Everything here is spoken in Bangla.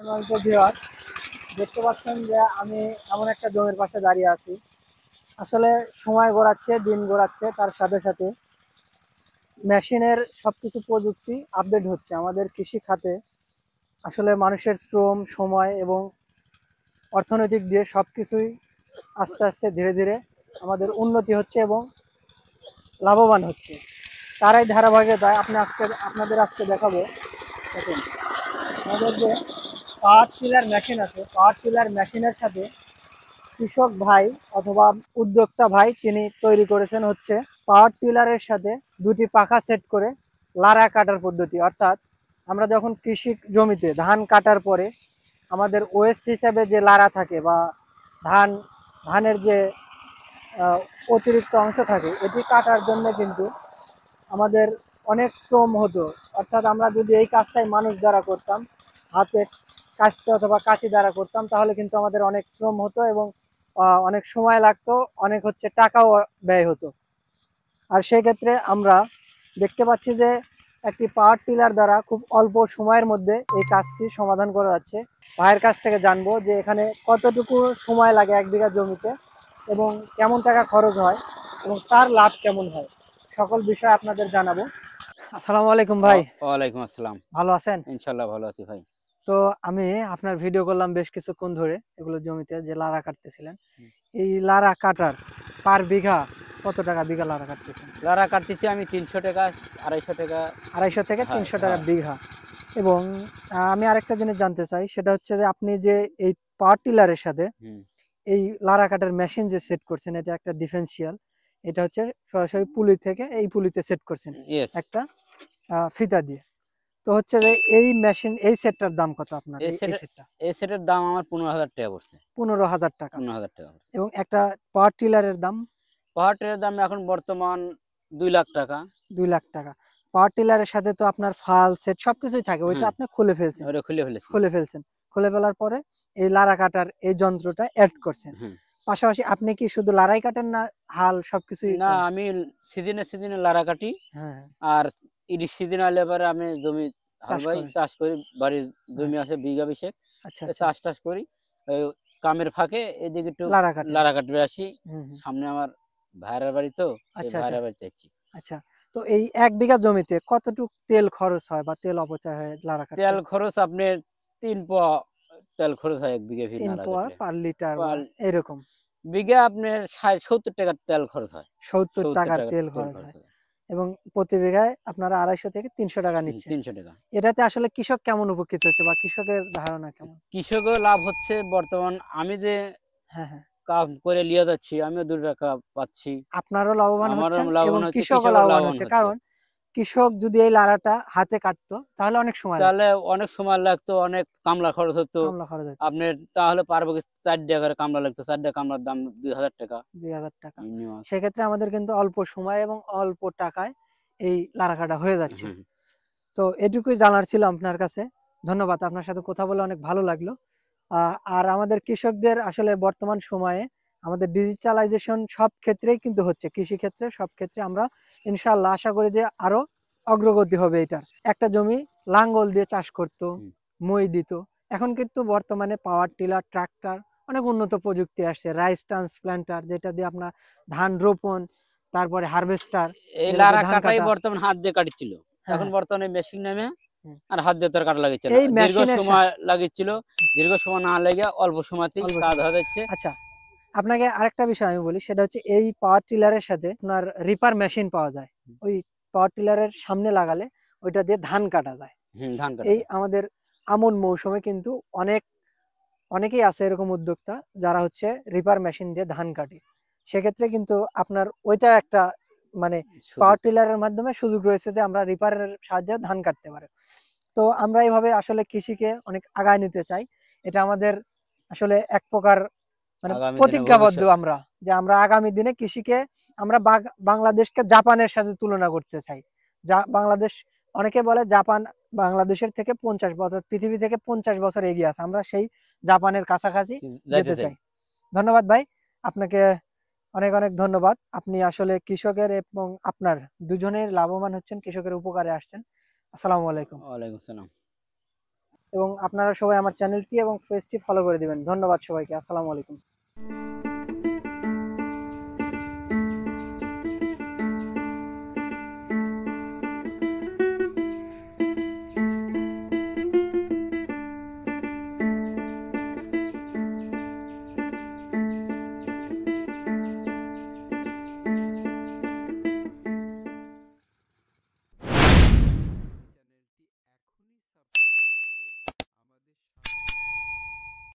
সম্মানিত ভিউয়ার, দেখতে পাচ্ছেন যে আমি এমন একটা জমির পাশে দাঁড়িয়ে আছি। আসলে সময় গড়াচ্ছে, দিন গড়াচ্ছে, তার সাথে সাথে মেশিনের সবকিছু প্রযুক্তি আপডেট হচ্ছে আমাদের কৃষি খাতে। আসলে মানুষের শ্রম, সময় এবং অর্থনৈতিক দিয়ে সবকিছুই আস্তে আস্তে ধীরে ধীরে আমাদের উন্নতি হচ্ছে এবং লাভবান হচ্ছে। তারাই ধারাবাহিকতায় আপনাদের আজকে দেখাবো। দেখুন, আমাদের যে পাওয়ার টিলার মেশিন আছে, পাওয়ার টিলার মেশিনের সাথে কৃষক ভাই অথবা উদ্যোক্তা ভাই তিনি তৈরি করেছেন হচ্ছে পাওয়ার টিলারের সাথে দুটি পাখা সেট করে লারা কাটার পদ্ধতি। অর্থাৎ আমরা যখন কৃষি জমিতে ধান কাটার পরে আমাদের ওয়েস্ট হিসাবে যে লারা থাকে বা ধান ধানের যে অতিরিক্ত অংশ থাকে, এটি কাটার জন্য কিন্তু আমাদের অনেক শ্রম হতো। অর্থাৎ আমরা যদি এই কাজটাই মানুষ দ্বারা করতাম, হাতে কাস্তে অথবা কাঁচি দ্বারা করতাম, তাহলে কিন্তু আমাদের অনেক শ্রম হতো এবং অনেক সময় লাগতো, অনেক টাকাও ব্যয় হতো। আর সেই ক্ষেত্রে আমরা দেখতে পাচ্ছি যে একটি পাওয়ার টিলার দ্বারা খুব অল্প সময়ের মধ্যে এই কাজটি সমাধান করা যাচ্ছে। ভাইয়ের কাছ থেকে জানবো যে এখানে কতটুকু সময় লাগে 1 বিঘা জমিতে এবং কেমন টাকা খরচ হয় এবং তার লাভ কেমন হয়, সকল বিষয় আপনাদের জানাবো। আসসালামু আলাইকুম ভাই। ওয়ালাইকুম আসসালাম। ভালো আছেন? ইনশাল্লাহ ভালো আছি ভাই। তো আমি আপনার ভিডিও করলাম বেশ কিছুক্ষণ ধরে, এগুলো জমিতে যে লারা কাটতেছিলেন। এই লারা কাটার পার বিঘা কত টাকা বিঘা লারা কাটতেছেন? লারা কাটতেছি আমি 300 টাকা, 250 টাকা। 250 থেকে হ্যাঁ 300 টাকা হ্যাঁ। বিঘা। এবং আমি আরেকটা জিনিস জানতে চাই, সেটা হচ্ছে যে আপনি যে এই পাওয়ার টিলারের সাথে হুম। এই লারা কাটার মেশিন যে সেট করছেন, এটা একটা ডিফারেন্সিয়াল। এটা হচ্ছে সরাসরি পুলি থেকে এই পুলিতে সেট করছেন ইয়েস। একটা ফিতা দিয়ে। তো হচ্ছে যে এই মেশিন, এই সেটটার দাম কত আপনার? এই এই সেটের সেটটা এই সেটের দাম আমার 15,000 টাকা পড়ছে। 15,000 টাকা। 15,000 টাকা পড়ছে। এবং একটা পাওয়ার টিলারের দাম পাওয়ার ট্রেনের দাম এখন বর্তমান 2 লাখ টাকা। 2 লাখ টাকা। পাওয়ার টিলারের সাথে তো আপনার ফাল সেট সবকিছুই থাকে, ওইটা হুম। আপনি খুলে ফেলছেন। ওটা খুলে ফেলেছি। খুলে ফেলছেন খুলে ফেলার পরে এই লারা কাটার এই যন্ত্রটা অ্যাড করছেন। হুম। পাশাপাশি আপনি কি শুধু লারাই কাটেন না হাল সবকিছুই না, করেন? আমি সিজনে লারা কাটি। হ্যাঁ, হ্যাঁ, আর ইডি সিজন আইলে পরে আমি জমি হাল চাষ বাই করেন। চাষ করি। বাড়ির হ্যাঁ, জমি আছে বিঘা বিশেক। আচ্ছা, তো আচ্ছা। চাষ টাস করি। ওই কামের ফাঁকে এদিকে একটু লারা কাটেন। লারা কাটবে আসি। হুম, হুম। সামনে আমার ভাইয়ের বাড়ি, তো সেই আচ্ছা, আচ্ছা, ভাইয়ের বাড়িতে যাচ্ছি। আচ্ছা। তো এই 1 বিঘা জমিতে কতটুক তেল খরচ হয় বা তেল অপচয় হয় লারা কাটতে? তেল খরচ আপনার ৩ পোয়া তেল খরচ হয় ১ বিঘা ৩ নাড়া পোয়া কাটলে। পার লিটার বা পাল এরকম বিঘা আপনার ৭০ টাকার তেল খরচ হয়। ৭০ ৭০ টাকার টাকার তেল তেল খরচ খরচ হয়। হয়। এবং প্রতি বিঘায় আপনারা ২৫০ থেকে ৩০০ টাকা নিচ্ছেন। ৩০০ টাকা। এটাতে আসলে কৃষক কেমন উপকৃত হচ্ছে বা কৃষকের ধারণা কেমন? কৃষকও লাভ হচ্ছে বর্তমান। আমি যে হ্যাঁ, হ্যাঁ। কাম করে লিয়ে যাচ্ছি, আমিও ২ টাকা পাচ্ছি। আপনারও লাভবান আমারও হচ্ছেন এবং লাভবান হচ্ছে, কৃষকও কৃষকের লাভবান লাভবান হচ্ছে। হচ্ছে। কারণ কৃষক যদি এই লারাটা হাতে কাটতো তাহলে অনেক সময় তাহলে লাগতো। অনেক সময় লাগতো, অনেক কামলা খরচ হতো। কামলা খরচ হতো আপনার তাহলে পার বছর ৪ টাকা করে কামলা লাগতো। ৪ টা কামলার দাম ২,০০০ টাকা ২,০০০ টাকা। মিনিমাম। সেক্ষেত্রে আমাদের কিন্তু অল্প সময় এবং অল্প টাকায় এই লারা কাটা হয়ে যাচ্ছে। হুম। তো এটুকুই জানার ছিল আপনার কাছে। ধন্যবাদ। আপনার সাথে কথা বলে অনেক ভালো লাগলো। আর আমাদের কৃষকদের আসলে বর্তমান সময়ে আমাদের ডিজিটালাইজেশন সব ক্ষেত্রেই কিন্তু হচ্ছে। কৃষিক্ষেত্রে সব ক্ষেত্রে আমরা ইনশাআল্লাহ আশা করি যে আরো অগ্রগতি হবে এটার। একটা জমি লাঙ্গল দিয়ে চাষ করত, হুম। মই দিত। এখন কিন্তু বর্তমানে পাওয়ার টিলার, ট্রাক্টর অনেক উন্নত প্রযুক্তি আসছে। রাইস ট্রান্সপ্লান্টার যেটা দিয়ে আপনার ধান রোপণ, তারপরে হারভেস্টার এই যেটা দিয়ে লারা ধান কাটাই কাটা। বর্তমান হাত দিয়ে কাটছিল। হ্যাঁ, এখন হ্যাঁ। বর্তমানে মেশিন নামে হুম। আর হাত দিয়ে তো আর কাটা লাগিচ্ছে না। এই দীর্ঘ মেশিনের সময় লাগিচ্ছিল। দীর্ঘ সময় না লেগে অল্প সময়তেই অল্প কাজ সময়। হয়ে যাচ্ছে। আচ্ছা, আপনাকে আরেকটা বিষয় আমি বলি, সেটা হচ্ছে এই পাওয়ার টিলারের সাথে আপনার রিপার মেশিন পাওয়া যায়। ওই পাওয়ার টিলারের সামনে লাগালে ওইটা দিয়ে ধান কাটা যায়। হুম, ধান কাটা এই যায়। আমাদের আমন মৌসুমে কিন্তু অনেকেই আছে এরকম উদ্যোক্তা যারা হচ্ছে রিপার মেশিন দিয়ে ধান কাটে। সেক্ষেত্রে কিন্তু আপনার ওইটা একটা মানে পাওয়ার সুযোগ। টিলারের মাধ্যমে সুযোগ রয়েছে যে আমরা রিপারের সাহায্যে ধান কাটতে পারি। তো আমরা এইভাবে আসলে কৃষিকে অনেক আগায় নিতে চাই। এটা আমাদের আসলে এক প্রকার মানে আগামী দিনে প্রতিজ্ঞাবদ্ধ ভবিষ্যৎ। আমরা, যে আমরা আগামী দিনে কৃষিকে আমরা বাংলাদেশকে জাপানের সাথে তুলনা করতে চাই। বাংলাদেশ, অনেকে বলে জাপান বাংলাদেশের থেকে 50 বছর, পৃথিবী থেকে 50 বছর এগিয়ে আছে। আমরা সেই জাপানের কাছাকাছি যাইতে যেতে চাই। চাই। ধন্যবাদ ভাই। আপনাকে অনেক অনেক ধন্যবাদ। আপনি আসলে কৃষকের এবং আপনার দুজনের লাভবান হচ্ছেন, কৃষকের উপকারে আসছেন। আসসালামু আলাইকুম। ওয়ালাইকুম সালাম। এবং আপনারা সবাই আমার চ্যানেলটি এবং পেজটি ফলো করে দিবেন। ধন্যবাদ সবাইকে। আসসালামু আলাইকুম।